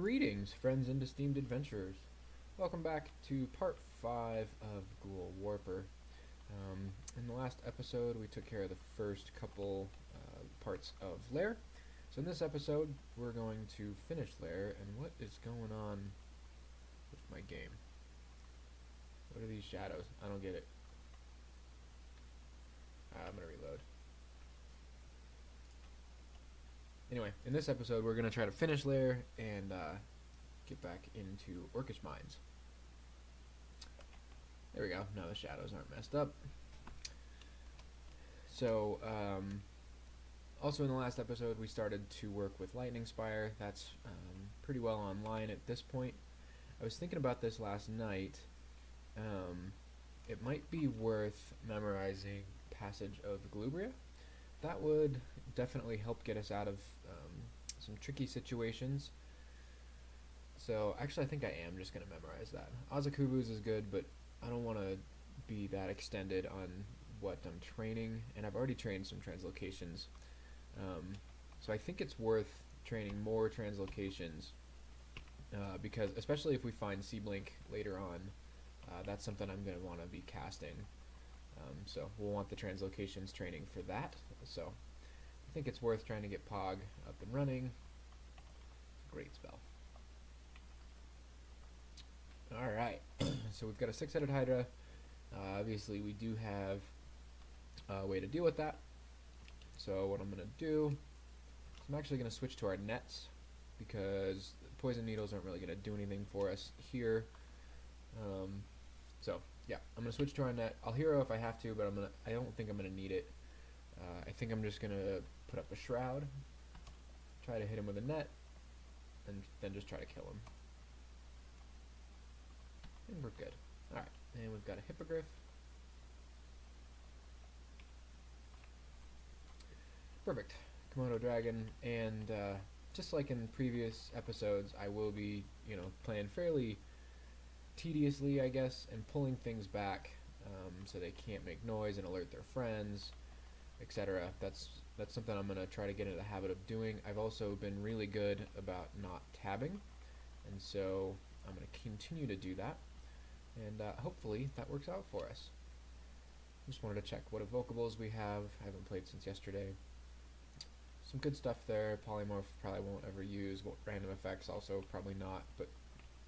Greetings, friends and esteemed adventurers. Welcome back to part 5 of Ghoul Warper. In the last episode, we took care of the first couple parts of Lair. So in this episode, we're going to finish Lair, and what is going on with my game? What are these shadows? I don't get it. I'm going to reload. Anyway, in this episode, we're going to try to finish Lair and get back into Orcish Mines. There we go. Now the shadows aren't messed up. So, also in the last episode, we started to work with Lightning Spire. That's pretty well online at this point. I was thinking about this last night. It might be worth memorizing Passage of Glubria. That would definitely help get us out of some tricky situations. So actually I think I am just going to memorize that. Azakubu's is good, but I don't want to be that extended on what I'm training, and I've already trained some translocations. So I think it's worth training more translocations because especially if we find Seablink later on, that's something I'm going to want to be casting. So we'll want the translocations training for that. So I think it's worth trying to get Pog up and running. Great spell. Alright, so we've got a 6-headed Hydra. Obviously we do have a way to deal with that. So what I'm going to do is I'm actually going to switch to our nets because poison needles aren't really going to do anything for us here. So yeah, I'm going to switch to our net. I'll hero if I have to, but I don't think I'm going to need it. I think I'm just going to put up a shroud, try to hit him with a net, and then just try to kill him. And we're good. Alright, and we've got a Hippogriff. Perfect. Komodo Dragon, and just like in previous episodes, I will be, playing fairly tediously, I guess, and pulling things back so they can't make noise and alert their friends, etc. That's something I'm going to try to get into the habit of doing. I've also been really good about not tabbing, and so I'm going to continue to do that, and hopefully that works out for us. Just wanted to check what evocables we have. I haven't played since yesterday. Some good stuff there. Polymorph probably won't ever use. Random effects also probably not, but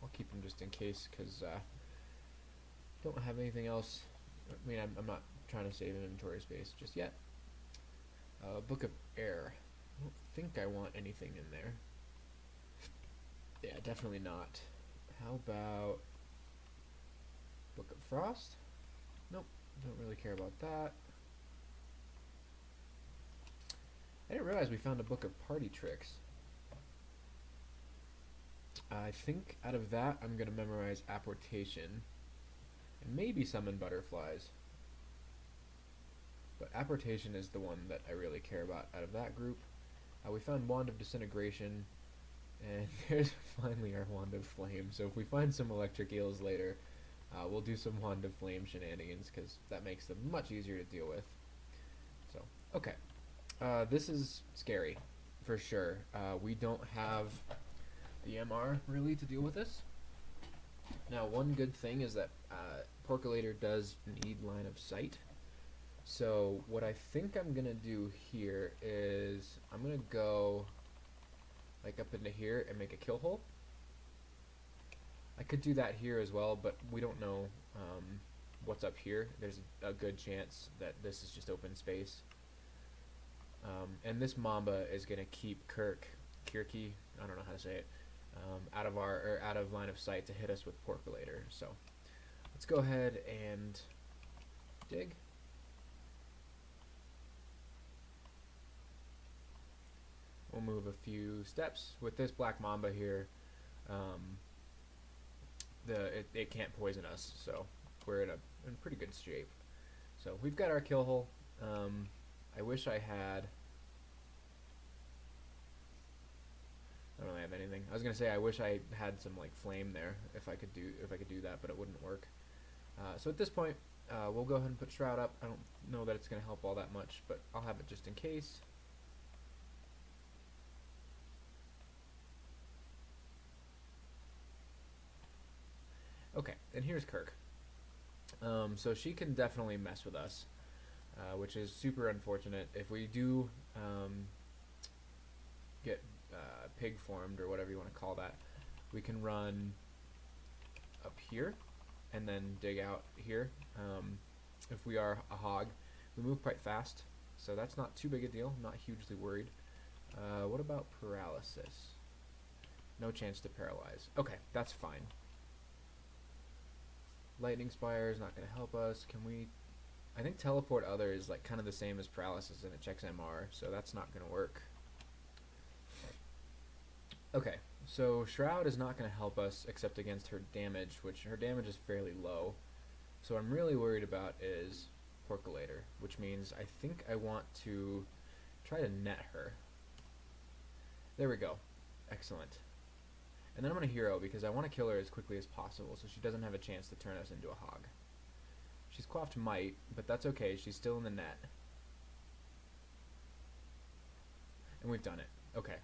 I'll keep them just in case because don't have anything else. I mean, I'm not trying to save inventory space just yet. Book of Air. I don't think I want anything in there. Yeah, definitely not. How about Book of Frost? Nope, don't really care about that. I didn't realize we found a book of party tricks. I think out of that I'm going to memorize Apportation and maybe summon butterflies. But Apportation is the one that I really care about out of that group. We found Wand of Disintegration, and there's finally our Wand of Flame. So if we find some electric eels later, we'll do some Wand of Flame shenanigans because that makes them much easier to deal with. So, okay. This is scary, for sure. We don't have the MR really to deal with this. Now, one good thing is that Porculator does need line of sight. So what I think I'm gonna do here is I'm gonna go like up into here and make a kill hole. I could do that here as well, but we don't know what's up here. There's a good chance that this is just open space. And this Mamba is gonna keep Kirky, I don't know how to say it, out of line of sight to hit us with Porculator. So let's go ahead and dig. We'll move a few steps. With this Black Mamba here, it can't poison us, so we're in pretty good shape. So we've got our kill hole. I wish I had. I don't really have anything. I was gonna say I wish I had some like flame there if I could do that, but it wouldn't work. So at this point, we'll go ahead and put Shroud up. I don't know that it's gonna help all that much, but I'll have it just in case. and here's Kirk. So she can definitely mess with us, which is super unfortunate. If we do get pig formed, or whatever you want to call that, we can run up here and then dig out here. If we are a hog, we move quite fast, so that's not too big a deal. I'm not hugely worried. What about paralysis? No chance to paralyze. Okay, that's fine. Lightning Spire is not going to help us. Can we... I think Teleport Other is like kind of the same as paralysis, and it checks MR, so that's not going to work. Okay, so Shroud is not going to help us except against her damage, which her damage is fairly low. So what I'm really worried about is Porculator, which means I think I want to try to net her. There we go. Excellent. And then I'm going to hero because I want to kill her as quickly as possible so she doesn't have a chance to turn us into a hog. She's Quaffed Might, but that's okay. She's still in the net. And we've done it. Okay.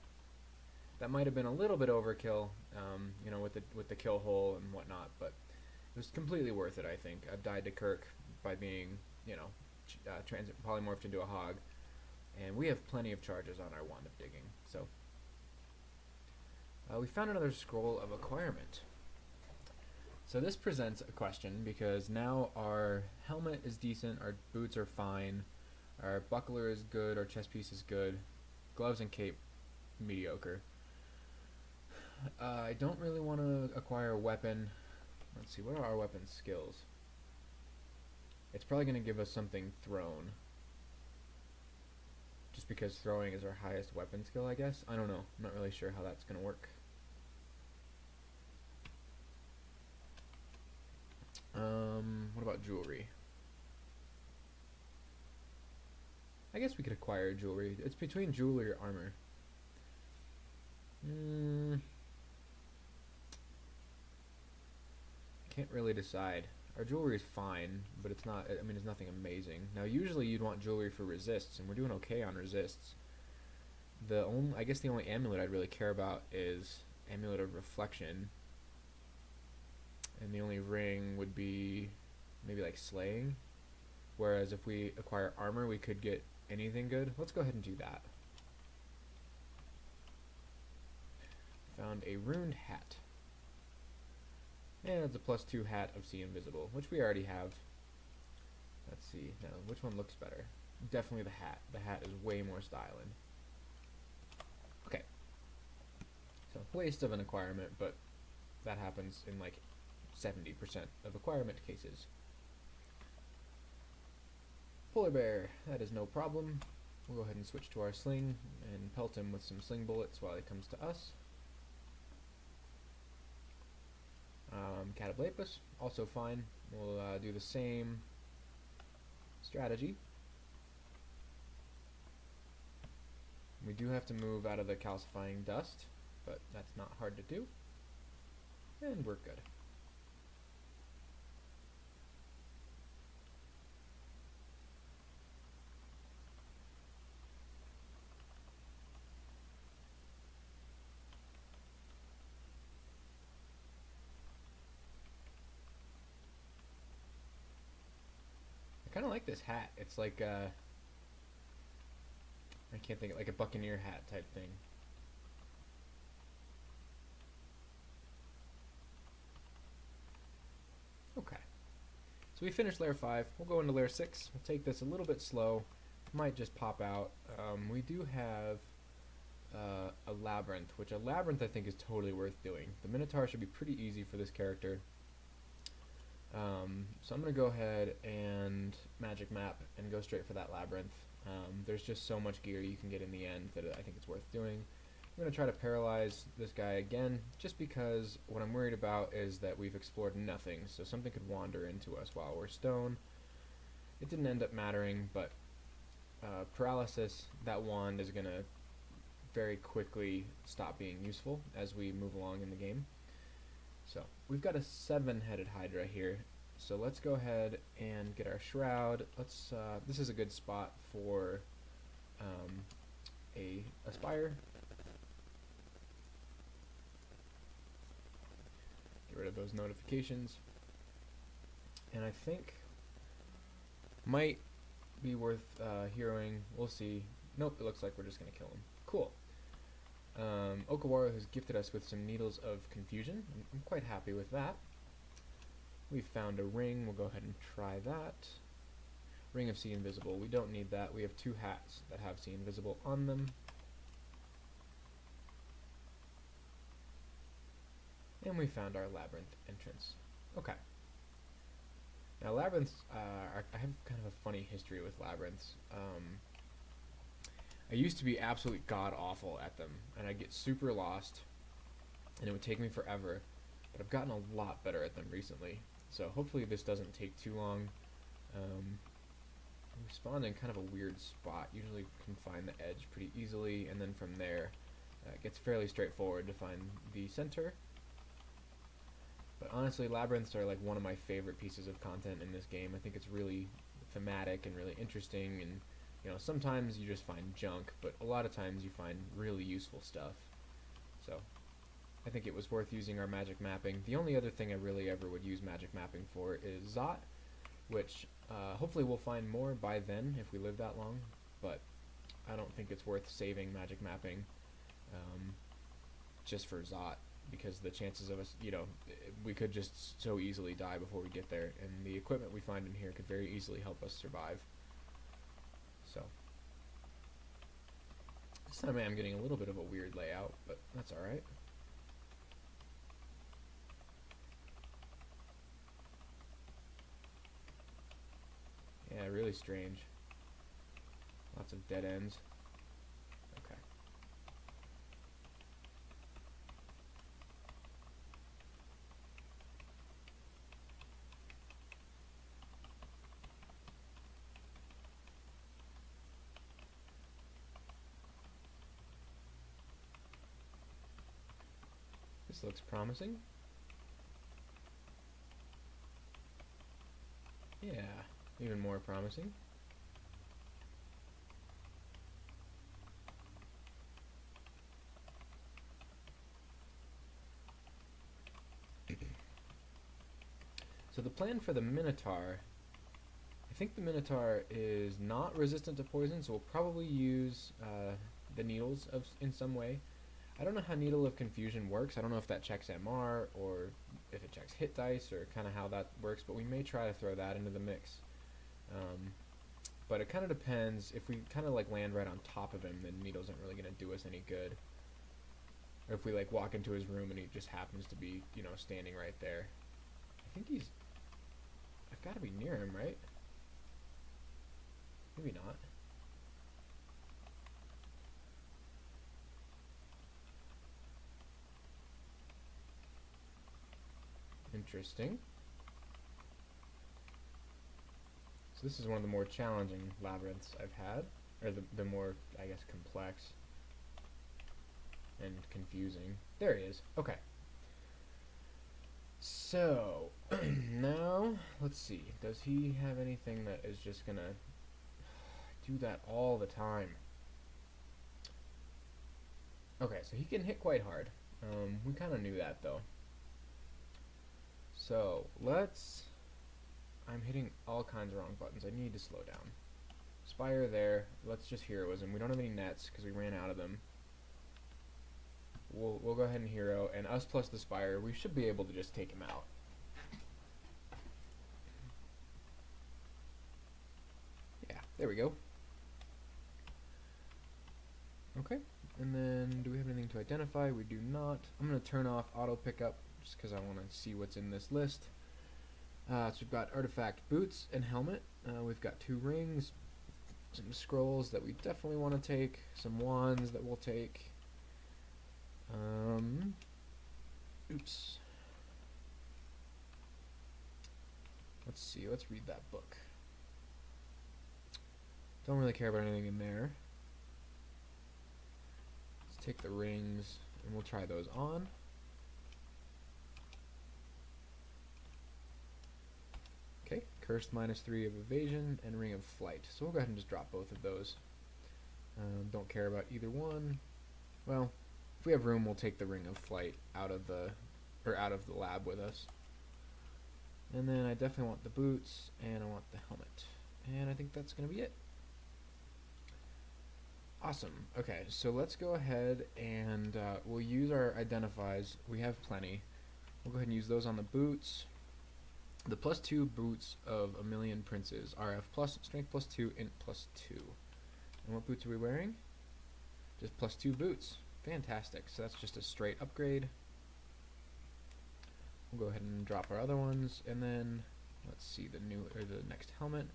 That might have been a little bit overkill, you know, with the kill hole and whatnot, but it was completely worth it, I think. I've died to Kirk by being, you know, polymorphed into a hog, and we have plenty of charges on our Wand of Digging, so... we found another Scroll of Acquirement. So this presents a question, because now our helmet is decent, our boots are fine, our buckler is good, our chest piece is good, gloves and cape, mediocre. I don't really want to acquire a weapon. Let's see, what are our weapon skills? It's probably going to give us something thrown. Just because throwing is our highest weapon skill, I guess? I don't know. I'm not really sure how that's going to work. What about jewelry? I guess we could acquire jewelry. It's between jewelry or armor. Can't really decide. Our jewelry is fine, but it's not, I mean, it's nothing amazing. Now, usually you'd want jewelry for resists, and we're doing okay on resists. I guess the only amulet I'd really care about is Amulet of Reflection. And the only ring would be maybe like Slaying. Whereas if we acquire armor, we could get anything good. Let's go ahead and do that. Found a runed hat. And it's a +2 hat of See Invisible, which we already have. Let's see, now which one looks better? Definitely the hat. The hat is way more styling. Okay. So, waste of an acquirement, but that happens in like 70% of acquirement cases. Polar Bear, that is no problem. We'll go ahead and switch to our sling and pelt him with some sling bullets while he comes to us. Cataplepus, also fine. We'll do the same strategy. We do have to move out of the calcifying dust, but that's not hard to do. And we're good. I kind of like this hat. It's like I can't think of, like a Buccaneer hat type thing. Okay. So we finished layer 5. We'll go into layer 6. We'll take this a little bit slow. Might just pop out. We do have a labyrinth, which a labyrinth I think is totally worth doing. The Minotaur should be pretty easy for this character. So I'm going to go ahead and magic map and go straight for that labyrinth. There's just so much gear you can get in the end that I think it's worth doing. I'm going to try to paralyze this guy again, just because what I'm worried about is that we've explored nothing, so something could wander into us while we're stone. It didn't end up mattering, but paralysis, that wand is going to very quickly stop being useful as we move along in the game. So we've got a 7-headed Hydra here, so let's go ahead and get our shroud. Let's this is a good spot for a spire. Get rid of those notifications. and I think might be worth heroing. We'll see. Nope, it looks like we're just gonna kill him. Cool. Okawaru has gifted us with some Needles of Confusion. I'm quite happy with that. We've found a ring. We'll go ahead and try that. Ring of See Invisible. We don't need that. We have 2 hats that have See Invisible on them. And we found our labyrinth entrance. Okay. Now labyrinths, I have kind of a funny history with labyrinths. I used to be absolutely god-awful at them, and I'd get super lost, and it would take me forever, but I've gotten a lot better at them recently, so hopefully this doesn't take too long. We spawned in kind of a weird spot. Usually can find the edge pretty easily, and then from there it gets fairly straightforward to find the center. But honestly, labyrinths are like one of my favorite pieces of content in this game. I think it's really thematic and really interesting, and you know, sometimes you just find junk, but a lot of times you find really useful stuff. So I think it was worth using our magic mapping. The only other thing I really ever would use magic mapping for is Zot, which hopefully we'll find more by then if we live that long, but I don't think it's worth saving magic mapping just for Zot, because the chances of us, you know, we could just so easily die before we get there, and the equipment we find in here could very easily help us survive. So this time I am getting a little bit of a weird layout, but that's alright. Yeah, really strange. Lots of dead ends. Okay. This looks promising. Yeah, even more promising. So the plan for the Minotaur, I think the Minotaur is not resistant to poison, so we'll probably use the needles in some way. I don't know how Needle of Confusion works. I don't know if that checks MR or if it checks hit dice or kind of how that works, but we may try to throw that into the mix. But it kind of depends. If we kind of like land right on top of him, then Needles aren't really going to do us any good. Or if we like walk into his room and he just happens to be, you know, standing right there. I think he's... I've got to be near him, right? Maybe not. Interesting. So this is one of the more challenging labyrinths I've had, or the more, I guess, complex and confusing. There he is. Okay. So, now, let's see. Does he have anything that is just gonna do that all the time? Okay, so he can hit quite hard. We kind of knew that, though. So, let's... I'm hitting all kinds of wrong buttons. I need to slow down. Spire there. Let's just heroism. We don't have any nets because we ran out of them. We'll go ahead and hero, and us plus the Spire, we should be able to just take him out. Yeah, there we go. Okay, and then do we have anything to identify? We do not. I'm going to turn off auto pickup just because I want to see what's in this list. So we've got artifact boots and helmet. We've got 2 rings, some scrolls that we definitely want to take, some wands that we'll take. Oops. Let's see, let's read that book. Don't really care about anything in there. Let's take the rings and we'll try those on. Okay, cursed -3 of evasion and ring of flight. So we'll go ahead and just drop both of those. Don't care about either one. Well, if we have room, we'll take the ring of flight out of the lab with us. And then I definitely want the boots, and I want the helmet. And I think that's going to be it. Awesome. Okay, so let's go ahead and we'll use our identifies. We have plenty. We'll go ahead and use those on the boots. The +2 boots of a million princes. RF plus, strength +2, int +2. And what boots are we wearing? Just +2 boots. Fantastic. So that's just a straight upgrade. We'll go ahead and drop our other ones, and then let's see the next helmet.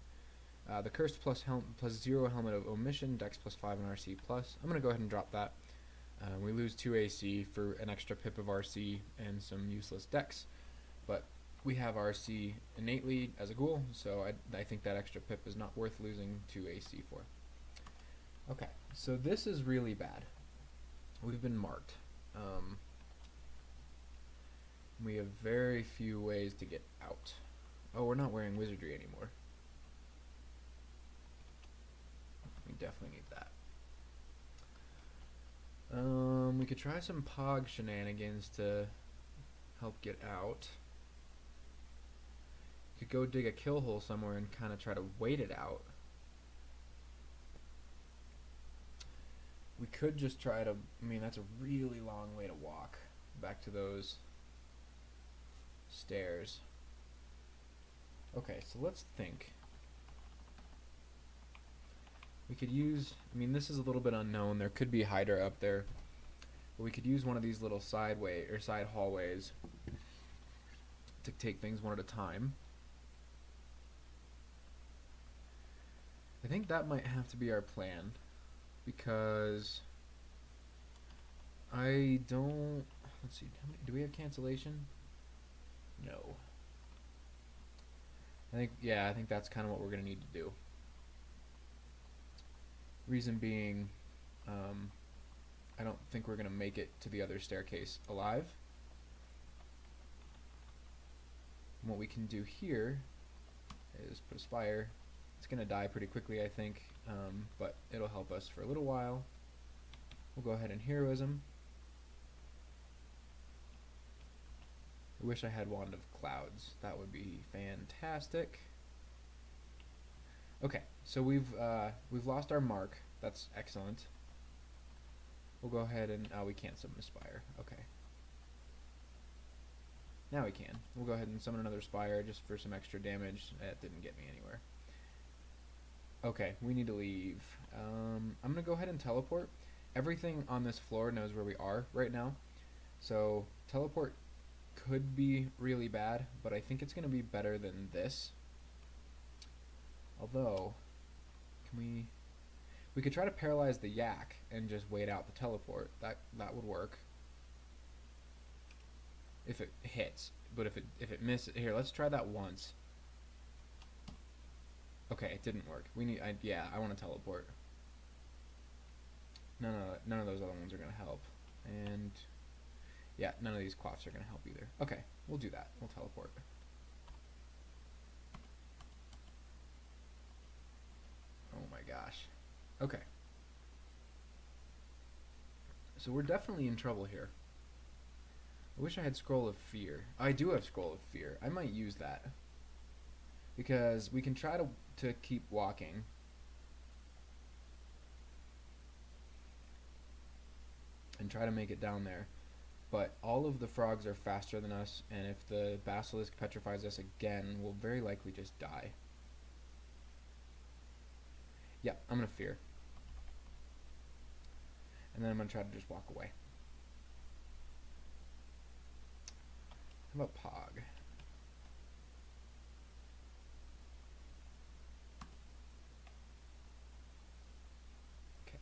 The cursed +0 helmet of omission, dex +5 and RC plus. I'm gonna go ahead and drop that. We lose 2 AC for an extra pip of RC and some useless dex, but we have RC innately as a ghoul, so I think that extra pip is not worth losing 2 AC for. Okay, so this is really bad. We've been marked. We have very few ways to get out. Oh, we're not wearing wizardry anymore. We definitely need that. We could try some pog shenanigans to help get out. Could go dig a kill hole somewhere and kind of try to wait it out. We could just try to, I mean, that's a really long way to walk back to those stairs. Okay, so let's think. We could use, I mean, this is a little bit unknown. There could be a Hydra up there. But we could use one of these little side hallways to take things one at a time. I think that might have to be our plan, because I don't, let's see, do we have cancellation? No. I think that's kind of what we're going to need to do. Reason being, I don't think we're going to make it to the other staircase alive. And what we can do here is put a spire. It's going to die pretty quickly, I think, but it'll help us for a little while. We'll go ahead and heroism. I wish I had Wand of Clouds. That would be fantastic. Okay, so we've lost our mark. That's excellent. We'll go ahead and we can't summon a spire. Okay. Now we can. We'll go ahead and summon another spire just for some extra damage. That didn't get me anywhere. Okay, we need to leave. I'm gonna go ahead and teleport. Everything on this floor knows where we are right now, so teleport could be really bad, but I think it's gonna be better than this. Although, we could try to paralyze the yak and just wait out the teleport. That would work if it hits. But if it misses, here, let's try that once. Okay, it didn't work. I want to teleport. None of those other ones are gonna help, and yeah, none of these quaffs are gonna help either. Okay, we'll do that. We'll teleport. Oh my gosh. Okay. So we're definitely in trouble here. I wish I had Scroll of Fear. I do have Scroll of Fear. I might use that, because we can try to keep walking. And try to make it down there. But all of the frogs are faster than us, and if the basilisk petrifies us again, we'll very likely just die. Yeah, I'm gonna fear. And then I'm gonna try to just walk away. How about Pog? Okay.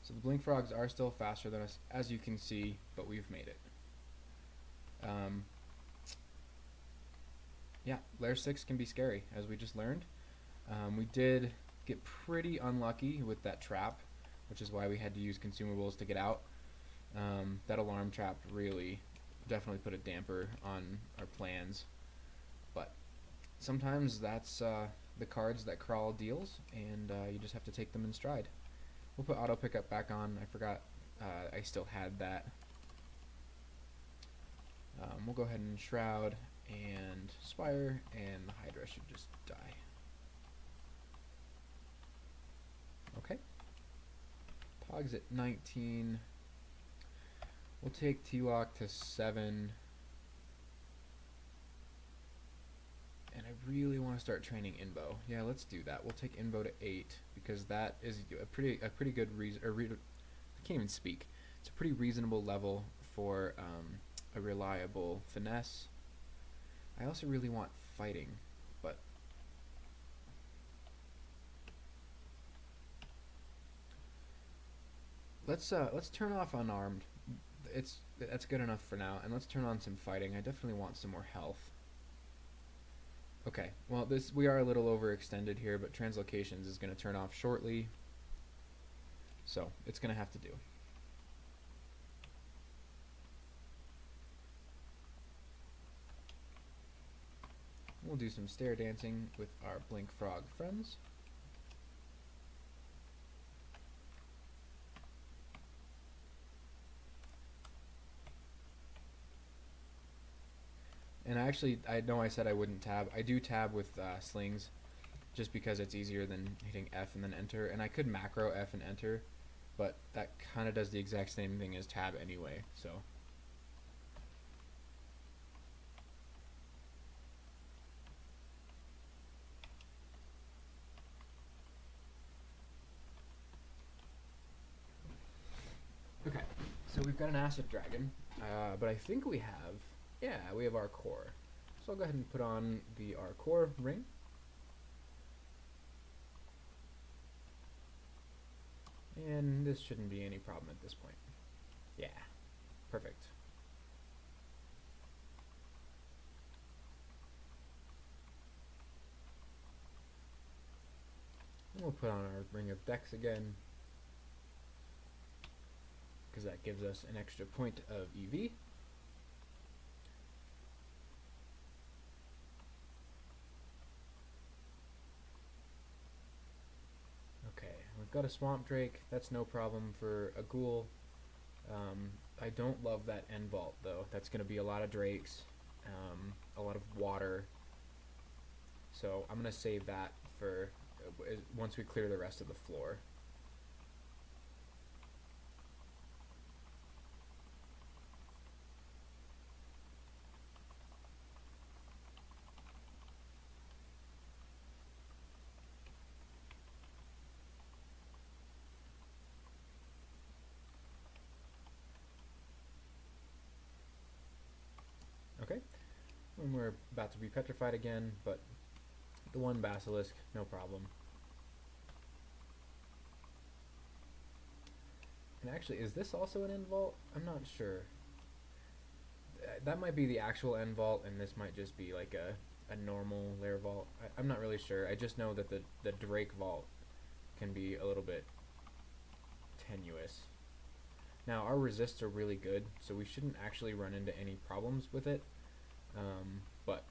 So the blink frogs are still faster than us, as you can see, but we've made it. Yeah, layer 6 can be scary, as we just learned. We did get pretty unlucky with that trap, which is why we had to use consumables to get out. That alarm trap really definitely put a damper on our plans, but sometimes that's the cards that Crawl deals, and you just have to take them in stride. We'll put auto pickup back on. I forgot I still had that. We'll go ahead and Shroud and Spire, and the Hydra should just die. Okay. Pog's at 19. We'll take T-Lock to 7. And I really want to start training Inbo. Yeah, let's do that. We'll take Inbo to 8 because that is a pretty good reason. I can't even speak. It's a pretty reasonable level for a reliable finesse. I also really want fighting, but let's turn off unarmed. That's good enough for now, and let's turn on some fighting. I definitely want some more health. Okay, well we are a little overextended here, but translocations is going to turn off shortly, so it's going to have to do. We'll do some stair dancing with our Blink Frog friends. And I know I said I wouldn't tab. I do tab with slings, just because it's easier than hitting F and then enter. And I could macro F and enter, but that kind of does the exact same thing as tab anyway, so. Okay, so we've got an Acid Dragon, but I think we have our core. So I'll go ahead and put on our core ring. And this shouldn't be any problem at this point. Yeah, perfect. And we'll put on our Ring of Dex again, because that gives us an extra point of EV. Okay, we've got a Swamp Drake. That's no problem for a Ghoul. I don't love that end vault though. That's going to be a lot of drakes, a lot of water. So I'm going to save that for once we clear the rest of the floor. Okay, and we're about to be petrified again, but the one basilisk, no problem. And actually, is this also an end vault? I'm not sure. That might be the actual end vault, and this might just be like a normal lair vault. I'm not really sure. I just know that the Drake vault can be a little bit tenuous. Now, our resists are really good, so we shouldn't actually run into any problems with it. But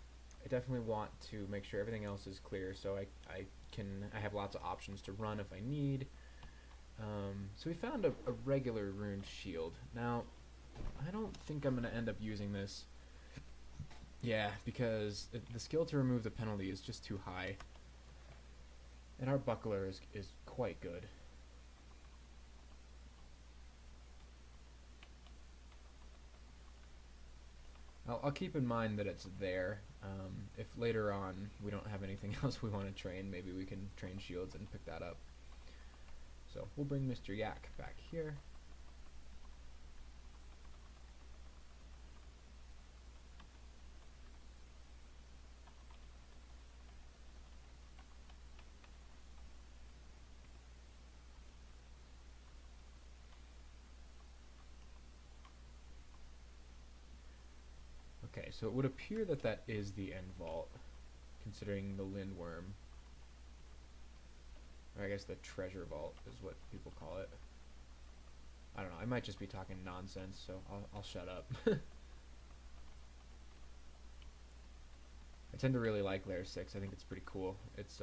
I definitely want to make sure everything else is clear, so I have lots of options to run if I need. So we found a regular runed shield. Now, I don't think I'm going to end up using this. Yeah, because the skill to remove the penalty is just too high. And our buckler is quite good. I'll keep in mind that it's there. If later on we don't have anything else we want to train, maybe we can train shields and pick that up. So we'll bring Mr. Yak back here. Okay, so it would appear that that is the end vault, considering the Lindworm. Or I guess the treasure vault is what people call it. I don't know, I might just be talking nonsense, so I'll shut up. I tend to really like Lair 6, I think it's pretty cool. It's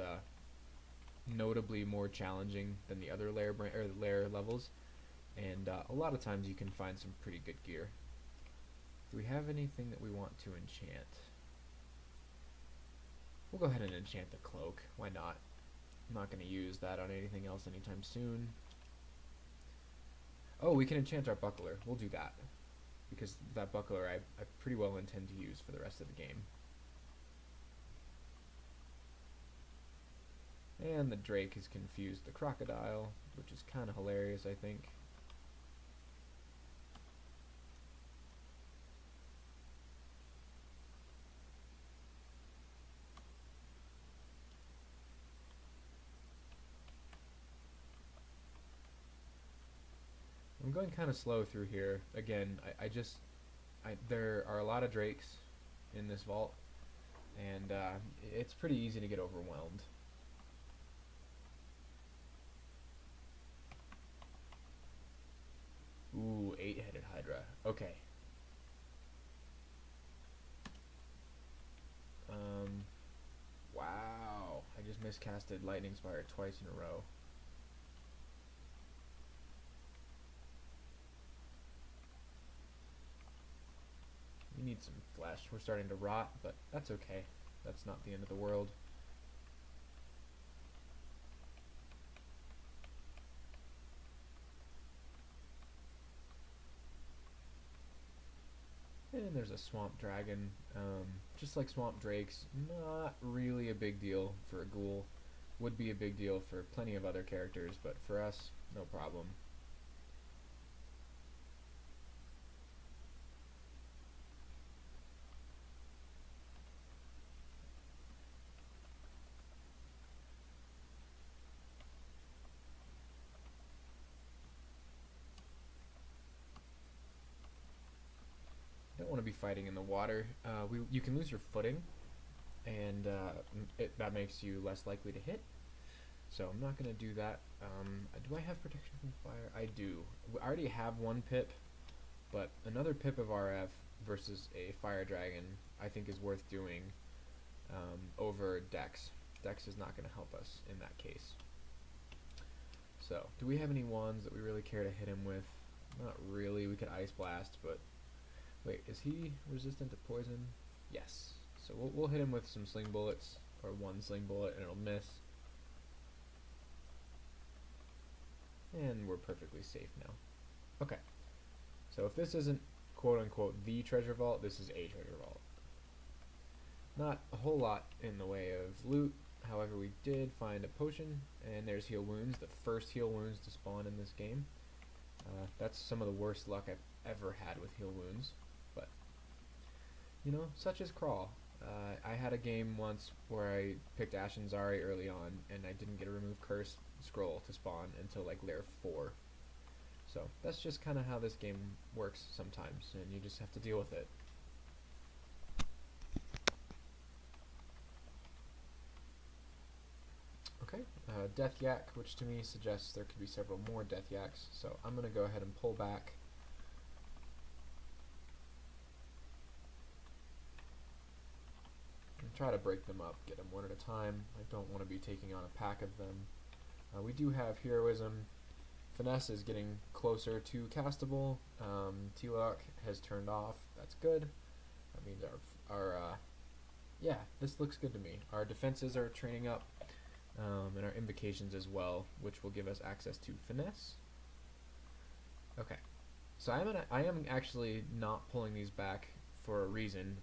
notably more challenging than the other lair levels, and a lot of times you can find some pretty good gear. Do we have anything that we want to enchant? We'll go ahead and enchant the cloak. Why not? I'm not going to use that on anything else anytime soon. Oh, we can enchant our buckler. We'll do that. Because that buckler I pretty well intend to use for the rest of the game. And the Drake has confused the crocodile, which is kind of hilarious, I think. I'm going kind of slow through here. Again, there are a lot of Drakes in this vault, and it's pretty easy to get overwhelmed. Ooh, 8-headed Hydra. Okay. Wow. I just miscasted Lightning Spire twice in a row. We need some flesh. We're starting to rot, but that's okay. That's not the end of the world. And there's a swamp dragon. Just like swamp drakes, not really a big deal for a ghoul. Would be a big deal for plenty of other characters, but for us, no problem. Don't want to be fighting in the water. You can lose your footing, and that makes you less likely to hit. So I'm not going to do that. Do I have protection from fire? I do. I already have one pip, but another pip of RF versus a fire dragon I think is worth doing over Dex. Dex is not going to help us in that case. So, do we have any ones that we really care to hit him with? Not really. We could Ice Blast, but wait, is he resistant to poison? Yes. So we'll hit him with some sling bullets, or one sling bullet, and it'll miss. And we're perfectly safe now. Okay. So if this isn't quote-unquote the treasure vault, this is a treasure vault. Not a whole lot in the way of loot. However, we did find a potion, and there's heal wounds, the first heal wounds to spawn in this game. That's some of the worst luck I've ever had with heal wounds, but you know, such is Crawl. I had a game once where I picked Ashen Zari early on, and I didn't get a remove curse scroll to spawn until like layer 4. So that's just kind of how this game works sometimes, and you just have to deal with it. Okay, Death Yak, which to me suggests there could be several more Death Yaks, so I'm going to go ahead and pull back. And try to break them up, get them one at a time. I don't want to be taking on a pack of them. We do have Heroism. Finesse is getting closer to castable. T-Lock has turned off. That's good. That means yeah, this looks good to me. Our defenses are training up. And our invocations as well, which will give us access to finesse. Okay, so I am actually not pulling these back for a reason,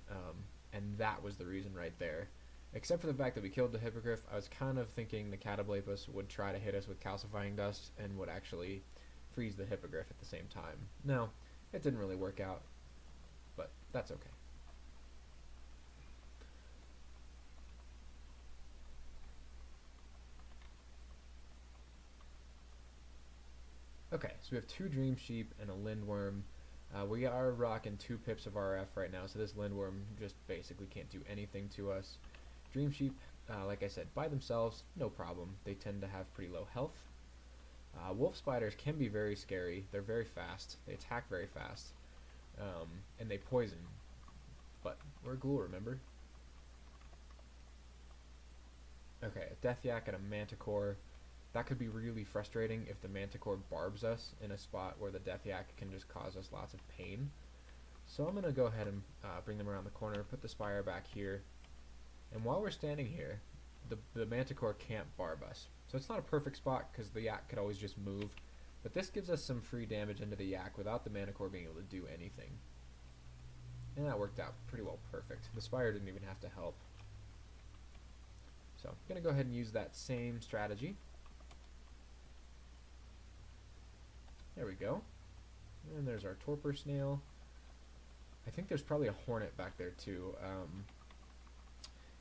and that was the reason right there. Except for the fact that we killed the Hippogriff, I was kind of thinking the Catablapus would try to hit us with Calcifying Dust and would actually freeze the Hippogriff at the same time. No, it didn't really work out, but that's okay. Okay, so we have 2 Dream Sheep and a Lindworm. We are rocking 2 pips of RF right now, so this Lindworm just basically can't do anything to us. Dream Sheep, like I said, by themselves, no problem. They tend to have pretty low health. Wolf Spiders can be very scary. They're very fast. They attack very fast. And they poison. But we're a ghoul, remember? Okay, a Death Yak and a Manticore. That could be really frustrating if the Manticore barbs us in a spot where the Death Yak can just cause us lots of pain. So I'm going to go ahead and bring them around the corner, put the spire back here, and while we're standing here, the Manticore can't barb us. So it's not a perfect spot because the yak could always just move, but this gives us some free damage into the yak without the Manticore being able to do anything. And that worked out pretty well perfect. The spire didn't even have to help. So I'm going to go ahead and use that same strategy. There we go. And there's our torpor snail. I think there's probably a hornet back there too.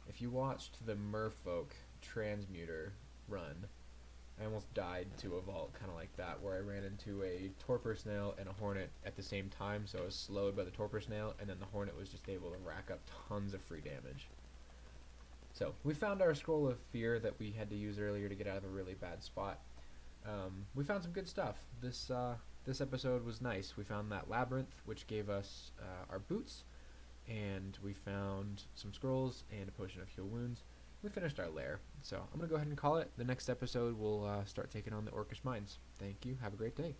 If you watched the merfolk transmuter run, I almost died to a vault kind of like that, where I ran into a torpor snail and a hornet at the same time, so I was slowed by the torpor snail, and then the hornet was just able to rack up tons of free damage. So we found our scroll of fear that we had to use earlier to get out of a really bad spot. We found some good stuff. This episode was nice. We found that labyrinth, which gave us our boots, and we found some scrolls and a potion of heal wounds. We finished our lair, so I'm going to go ahead and call it. The next episode we'll start taking on the Orcish Mines. Thank you. Have a great day.